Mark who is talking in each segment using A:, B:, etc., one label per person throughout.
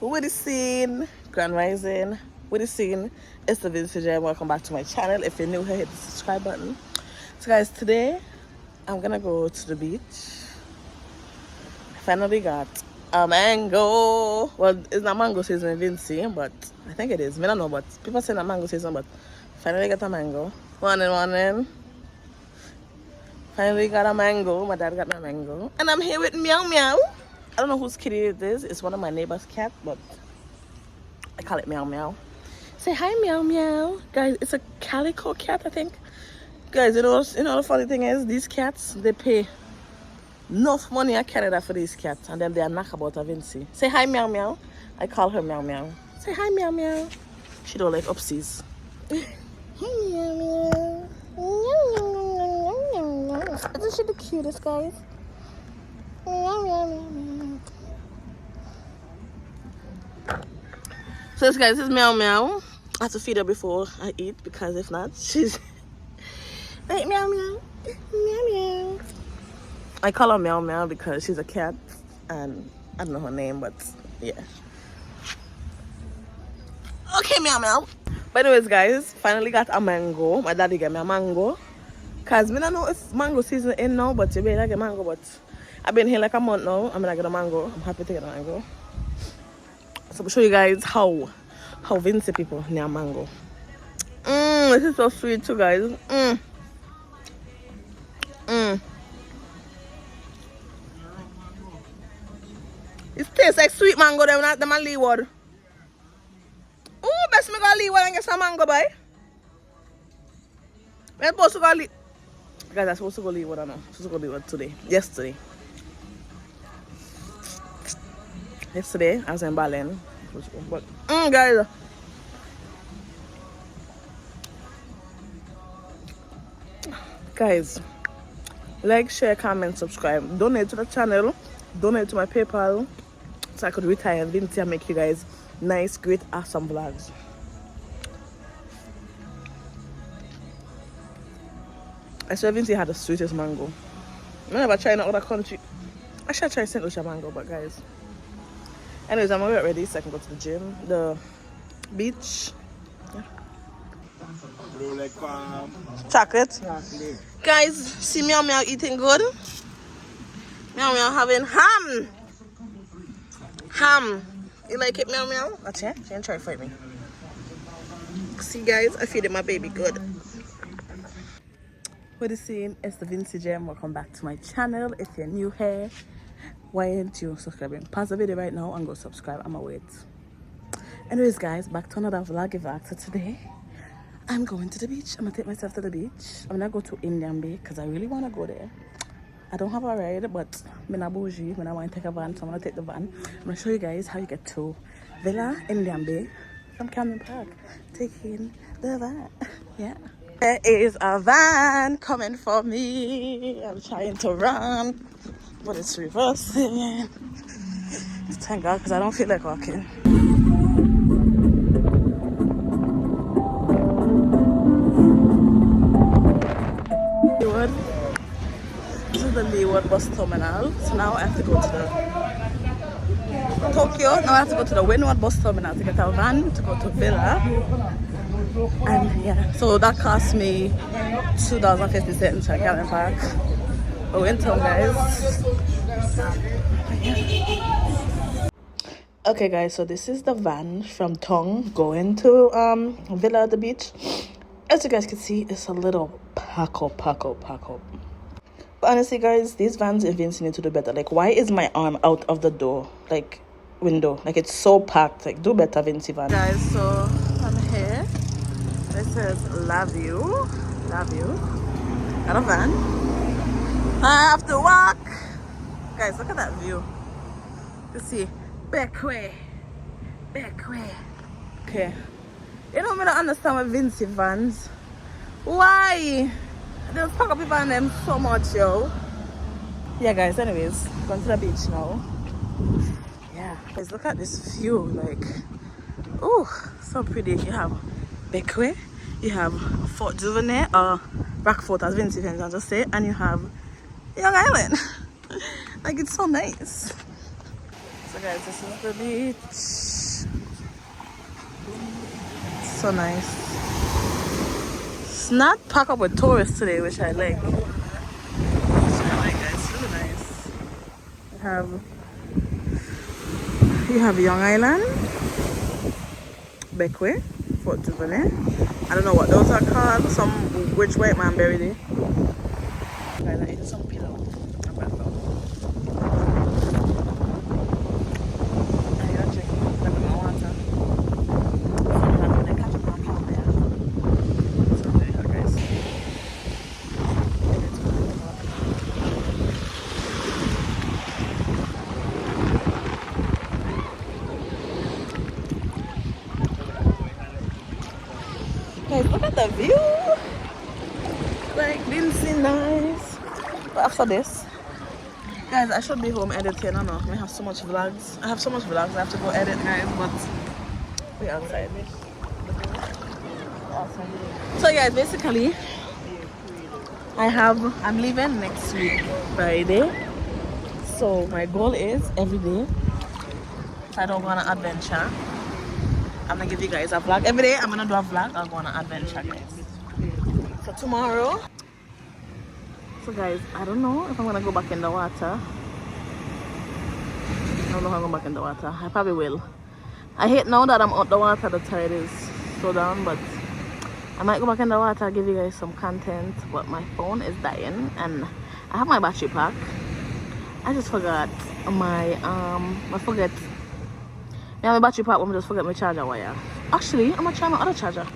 A: With the scene, Grand Rising, with the scene, it's the Vincent and welcome back to my channel. If you're new here, hit the subscribe button. So guys, today I'm gonna go to the beach. Finally got a mango. Well, it's not mango season in Vinci, but I think it is. I don't know, but people say not mango season, but finally got a mango. Morning. Finally got a mango. My dad got my mango. And I'm here with Meow Meow. I don't know whose kitty it is. It's one of my neighbor's cat, but I call it Meow Meow. Say hi, Meow Meow. Guys, it's a calico cat, I think. Guys, you know the funny thing is, these cats, they pay enough money in Canada for these cats, and then they are knockabout of Vinci. Say hi, Meow Meow. I call her Meow Meow. Say hi, Meow Meow. She don't like upsies. Hi, Meow Meow. Isn't she the cutest, guys? So this guys, this is Meow Meow. I have to feed her before I eat because if not, she's right. Meow Meow, Meow Meow. I call her Meow Meow because she's a cat and I don't know her name, but yeah. Okay, Meow Meow. But anyways, guys, finally got a mango. My daddy gave me a mango. Cause I don't know if mango season in now, but you better get mango. But I've been here like a month now. I'm gonna get a mango. I'm happy to get a mango. So I'll show you guys how Vinci people near mango. This is so sweet too, guys. It tastes like sweet mango. They're not the Leeward. Oh, best me go Leeward and get some mango, boy. We're supposed to go Guys, I'm supposed to go Leeward or no? I'm supposed to go Leeward today. Yesterday, I was in Berlin. But, guys. Guys, like, share, comment, subscribe. Donate to the channel. Donate to my PayPal so I could retire in Vinci and make you guys nice, great, awesome vlogs. I swear Vinci had the sweetest mango. I never tried in another country. I should try St Lucia mango, but guys. Anyways, I'm gonna get ready so I can go to the gym, the beach. Yeah. Chocolate. Guys, see Meow Meow eating good. Meow Meow having ham. You like it, Meow Meow? Watch it. She didn't try to fight me. See, guys, I feed my baby good. What is saying? It's the Vinci Gem. Welcome back to my channel. If you're new here, why aren't you subscribing? Pause the video right now and go subscribe. I'm gonna wait. Anyways, guys, back to another vlog. So today I'm going to the beach. I'm gonna take myself to the beach. I'm gonna go to Indian Bay because I really want to go there. I don't have a ride, but I'm not bougie when I want to take a van, so I'm gonna take the van. I'm gonna show you guys how you get to Villa Indian Bay from Camden Park. Taking the van. Yeah. There is a van coming for me. I'm trying to run, but it's reversing. Thank God, because I don't feel like walking. This is the Leeward bus terminal. So now I have to go to the Tokyo. Now I have to go to the Windward bus terminal to get a van to go to Villa. And yeah, so that cost me $2.50 to Camden Park. We went home, guys. Okay, guys, so this is the van from Tong going to Villa at the beach. As you guys can see, it's a little pack up. But honestly, guys, these vans in Vinci need to do better. Like, why is my arm out of the door, like window? Like, it's so packed. Like, do better, Vinci van. Guys, so I'm here. It says love you. Got a van. I have to walk. Guys, look at that view. You see, back way. Okay. You know, I don't understand with Vinci vans. Why? They just pack up people on them so much, yo. Yeah, guys, anyways, going to the beach now. Yeah, guys, look at this view. Like, oh, so pretty. You have Beckway, you have Fort Duvernay, or Rockfort as Vinci fans just say, and you have Young Island. Like, it's so nice. So guys, this is the beach. so nice. It's not packed up with tourists today, which I like. Guys. It's really nice. You have Young Island, Beckway, Fort Duvernay. I don't know what those are called. Some rich white man buried there. Guys, I ate some pillow. I'm back now. I gotta check my water. Guys, look at the view. Like, didn't seem nice. But after this, guys, I should be home editing. I know I have so much vlogs. I have so much vlogs I have to go edit, guys. But we're outside. So, guys, basically, I'm leaving next week Friday. So my goal is every day, if I don't go on an adventure, I'm gonna give you guys a vlog. Every day I'm gonna do a vlog. I'll go on an adventure, guys. So tomorrow, so guys, I don't know if I'm gonna go back in the water. I don't know if I'm going back in the water. I probably will. I hate now that I'm out the water, the tide is so down, but I might go back in the water, give you guys some content. But my phone is dying and I have my battery pack. I just forgot my I have my battery pack, but I just forget my charger wire. Actually, I'm gonna try my other charger.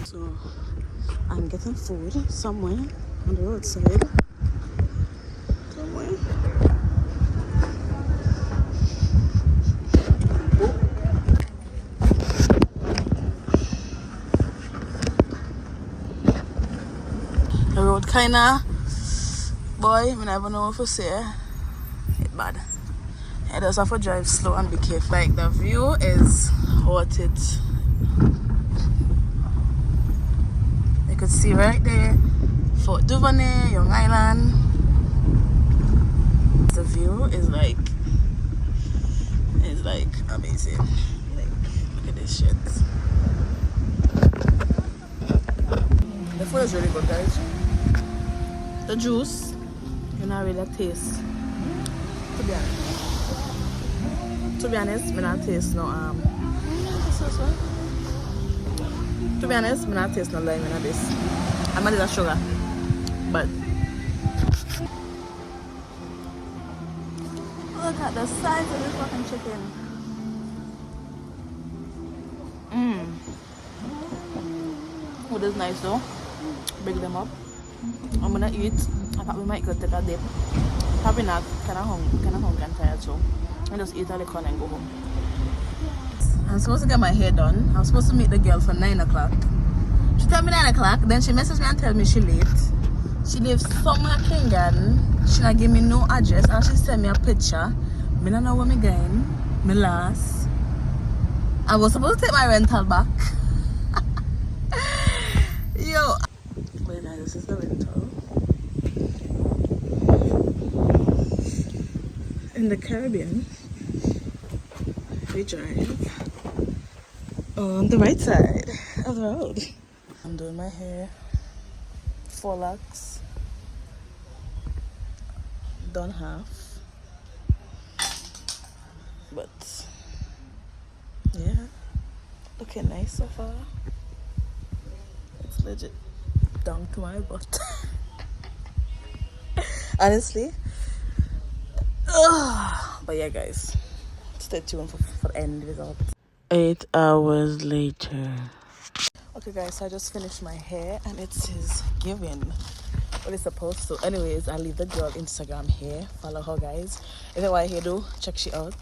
A: So I'm getting food somewhere on the roadside. Somewhere. The road kinda, boy, I never know what to say. It's bad. I just have to drive slow and be careful. Like, the view is worth it. You could see right there Fort Duvernay, Young Island. The view is like amazing. Like, look at this shit. The food is really good, guys. The juice, you know, really taste. To be honest, I not taste no To be honest, I not taste no lime in this. I'm not sugar, but look at the size of this fucking chicken. Food is nice though. Bring them up. I'm gonna eat. I thought we might go take a dip. Probably not. Kinda hungry and tired, so I just eat a little and go home. I'm supposed to get my hair done. I was supposed to meet the girl for 9 o'clock. She told me 9 o'clock, then she messaged me and tell me she late. She lives somewhere in Kingan. She not give me no address and she sent me a picture. I don't know where I'm going. Me lost. I was supposed to take my rental back. Yo. Wait, now this is the rental. In the Caribbean, we drive on the right side of the road. I'm doing my hair, 4 locks, done half, but yeah, looking nice so far. It's legit down to my butt. Honestly. But yeah, guys, stay tuned for the end result. 8 hours later. Okay, guys, so I just finished my hair and it says giving what it's supposed to. Anyways, I'll leave the girl Instagram here. Follow her, guys. If you want to do, check she out.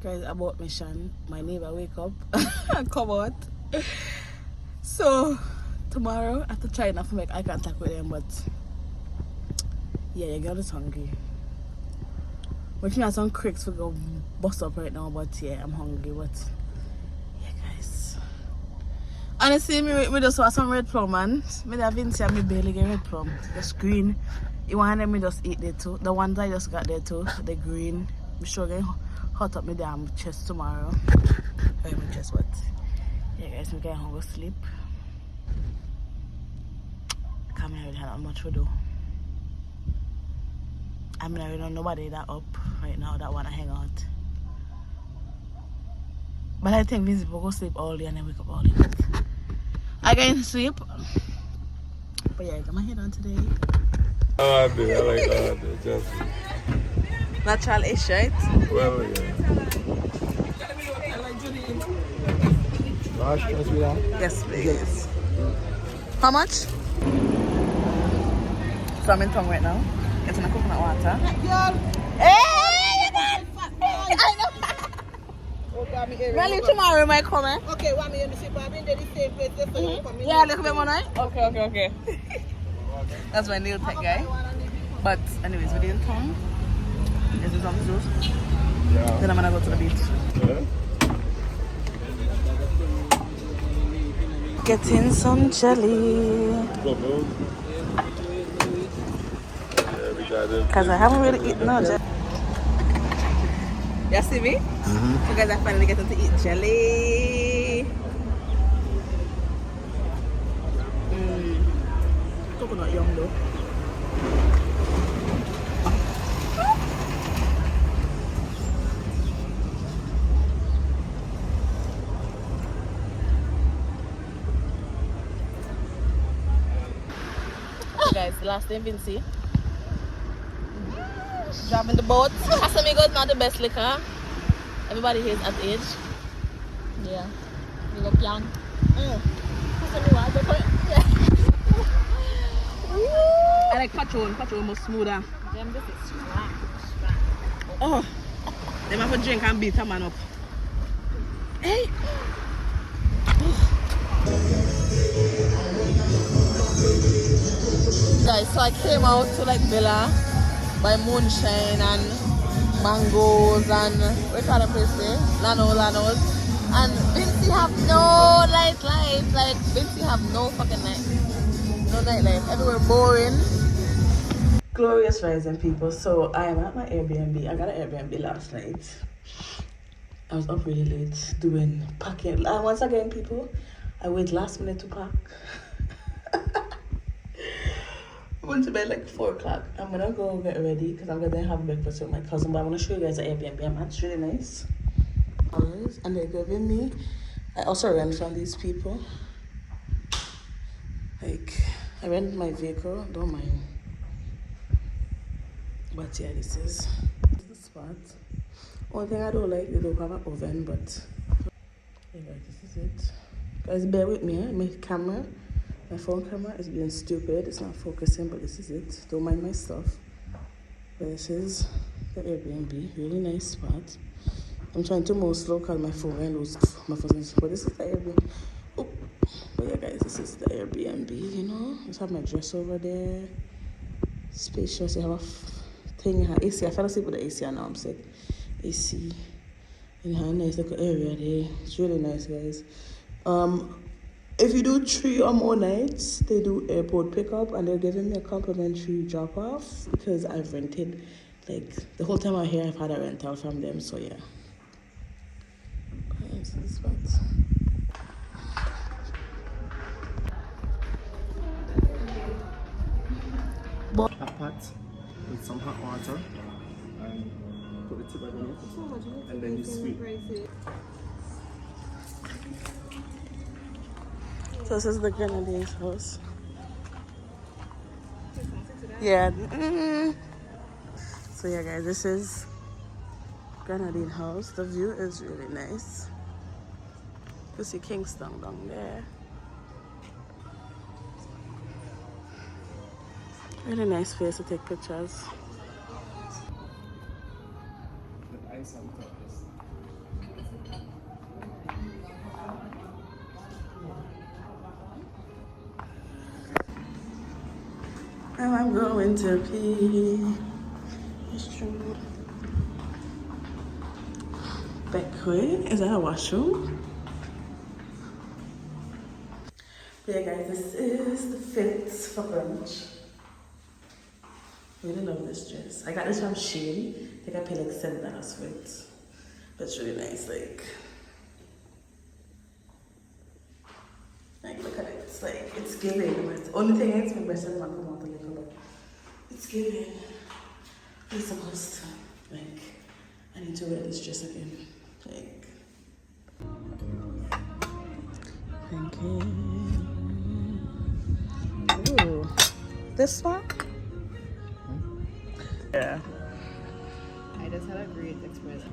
A: Guys, about mission, my neighbor wake up and come out. So tomorrow I have to try not to make eye contact with them, but yeah, your girl is hungry. Which means some cricks will go bust up right now, but yeah, I'm hungry. But yeah, guys. Honestly, me just want some red plum, man. Me have Vinci and me barely get red plum. The green. You want them me just eat there too. The ones I just got there too, the green. I'm sure get hot up my damn chest tomorrow. My chest, but yeah, guys, we get home go sleep. Come here, not much to do. I mean, I don't know nobody that up right now that wanna hang out. But I think Vinci will go sleep all day and then wake up all day. I get in sleep. But yeah, I'm head on today.
B: Oh, I do. I like all that. Just
A: Natural-ish, right?
B: well, yeah.
A: Yes, please. How much? So I'm in town right now. Getting a coconut water. Hey! I know. Really, tomorrow you might come, eh?
C: Okay, want me in the ship? I've been there the same place.
A: Yeah, a little bit more night. Okay. That's my nail tech guy. But anyways, we're in town. This is some juice.
B: Yeah.
A: Then I'm gonna go to the beach.
B: Yeah.
A: Getting some jelly. Because I haven't really eaten no jelly. You see me? Because I finally get to eat jelly. Coconut yum though. Guys, the last name Vinci. Driving the boat. Casamigos not the best liquor. Everybody here is at age. Yeah. You look young. I like Patron. Patron more smoother.
C: Them this is strong.
A: Oh. They have to drink and beat a man up. Hey. Guys, so I came out to like Villa by moonshine and mangoes and what kind of place there? Lanos. And Vinci have no nightlife. Like Vinci have no fucking no nightlife. Everywhere boring. Glorious rising, people. So I am at my Airbnb. I got an Airbnb last night. I was up really late doing packing. And once again, people, I wait last minute to pack. I went to bed like 4 o'clock. I'm gonna go get ready because I'm gonna have breakfast with my cousin. But I want to show you guys the Airbnb I'm at. It's really nice. And they're giving me. I also rent from these people. Like, I rent my vehicle, don't mind. But yeah, this is the spot. One thing I don't like, they don't have an oven, but yeah, guys, this is it. Guys, bear with me, my phone camera is being stupid. It's not focusing, but this is it. Don't mind my stuff. But this is the Airbnb, really nice spot. I'm trying to move slow because my phone I lose my phone. But this is the Airbnb. Oh, But yeah, guys, this is the Airbnb, you know. Just have my dress over there. Spacious. You have a thing. You have AC. I fell asleep with the AC and now I'm sick. AC. And you have a nice little area there. It's really nice, guys. If you do 3 or more nights, they do airport pickup and they're giving me a complimentary drop off because I've rented, like, the whole time I'm here, I've had a rental from them. So yeah. This is what.
D: A pot with some hot water and put the tip in it, and then you sweep.
A: So this is the Grenadine's house. Yeah. So yeah, guys, this is Grenadine house. The view is really nice. You see Kingston down there. Really nice place to take pictures.
D: With ice on top.
A: Now I'm going to pee. It's true. Back way. Is that a washroom? Yeah, guys, this is the fits for brunch. Really love this dress. I got this from Shein. I think I paid like $7 for it. But it's really nice, like look at it. It's like, it's giving. But the only thing is my breast is not come out a little bit. It's giving. It's supposed to, like, I need to wear this dress again. Like, thank you. Ooh, this one? Yeah.
C: I just had a great experience.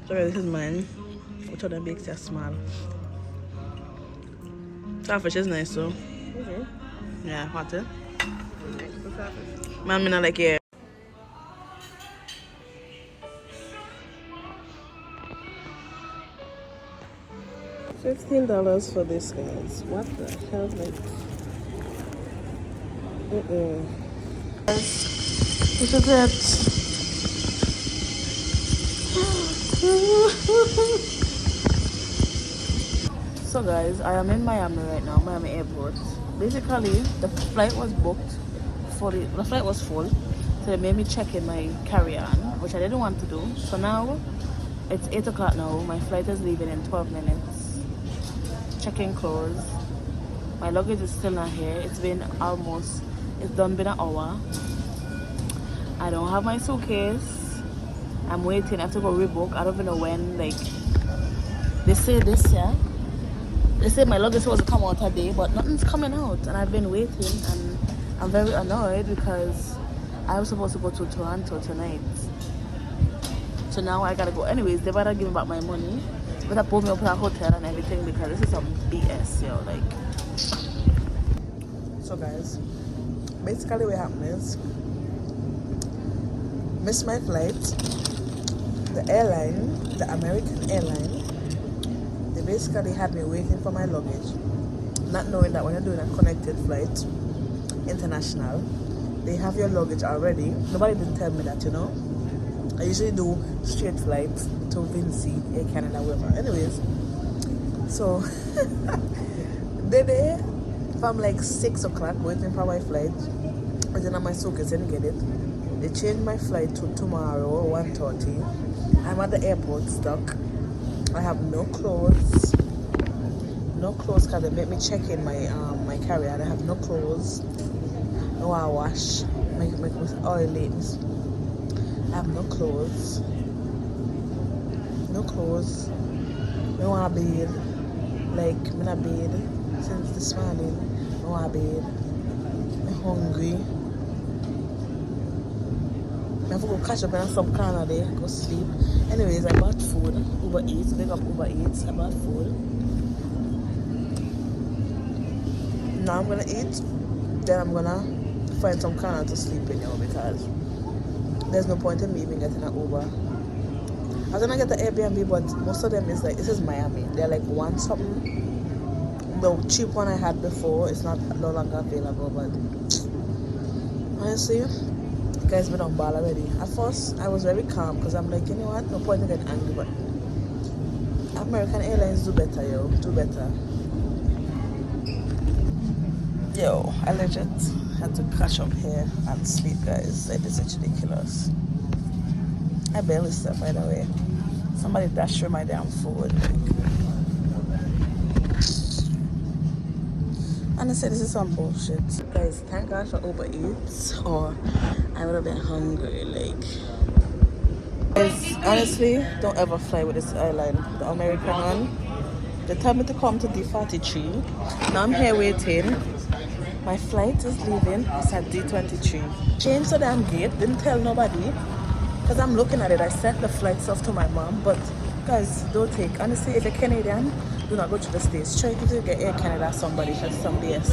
A: So this is mine. Which of them bakes are small? Starfish is nice too.
C: Okay.
A: Yeah, what it?
C: What's that?
A: Man, me not like it. $15 for this, guys. What the hell, like? This is it. So guys, I am in Miami right now, Miami airport. Basically, the flight was booked the flight was full, so they made me check in my carry-on, which I didn't want to do. So now it's 8 o'clock now. My flight is leaving in 12 minutes. Check-in closed. My luggage is still not here. It's been been an hour. I don't have my suitcase. I'm waiting. I have to go rebook. I don't even know when. Like, they say this, yeah. They say my luggage was supposed to come out today, but nothing's coming out. And I've been waiting, and I'm very annoyed because I was supposed to go to Toronto tonight. So now I gotta go. Anyways, they better give me back my money. But I put me up in a hotel and everything because this is some BS, yo. Like. So guys, basically what happened is, missed my flight. The airline, the American airline, they basically had me waiting for my luggage, not knowing that when you're doing a connected flight, international, they have your luggage already. Nobody didn't tell me that, you know. I usually do straight flights to Vinci, Air Canada, wherever. Anyways, so they're there from like 6 o'clock waiting for my flight. I didn't have my suitcase, didn't get it. They changed my flight to tomorrow, 1:30. I'm at the airport stuck. I have no clothes. No clothes because they make me check in my carry-on. I have no clothes. No I wash. My oil lanes. I have no clothes. No clothes. No want to bed. Like, I'm not bed since this morning. No want to bed. I'm hungry. I have to go catch up in some corner there, go sleep. Anyways, I bought food. Uber Eats, big up Uber Eats. I bought food. Now I'm gonna eat. Then I'm gonna find some corner to sleep in, because there's no point in me even getting an Uber. I was gonna get the Airbnb, but most of them is like, this is Miami. They're like $1 something the cheap one I had before is no longer available, but honestly, you guys been on ball already. At first, I was very calm because I'm like, you know what? No point in getting angry, but American Airlines do better, yo. Do better. Yo, I legit had to catch up here and sleep, guys. Like, this is ridiculous. I barely slept, by the way. Somebody dashed through my damn food. Honestly, this is some bullshit. Guys, thank God for Uber Eats, or I would have been hungry. Like, guys, honestly, don't ever fly with this airline, the American one. They told me to come to D43. Now I'm here waiting. My flight is leaving. It's at D23. Changed the damn gate. Didn't tell nobody. Because I'm looking at it. I sent the flights off to my mom. But guys, don't take. Honestly, if you're Canadian, do not go to the States. Try to get Air Canada somebody. Because somebody else.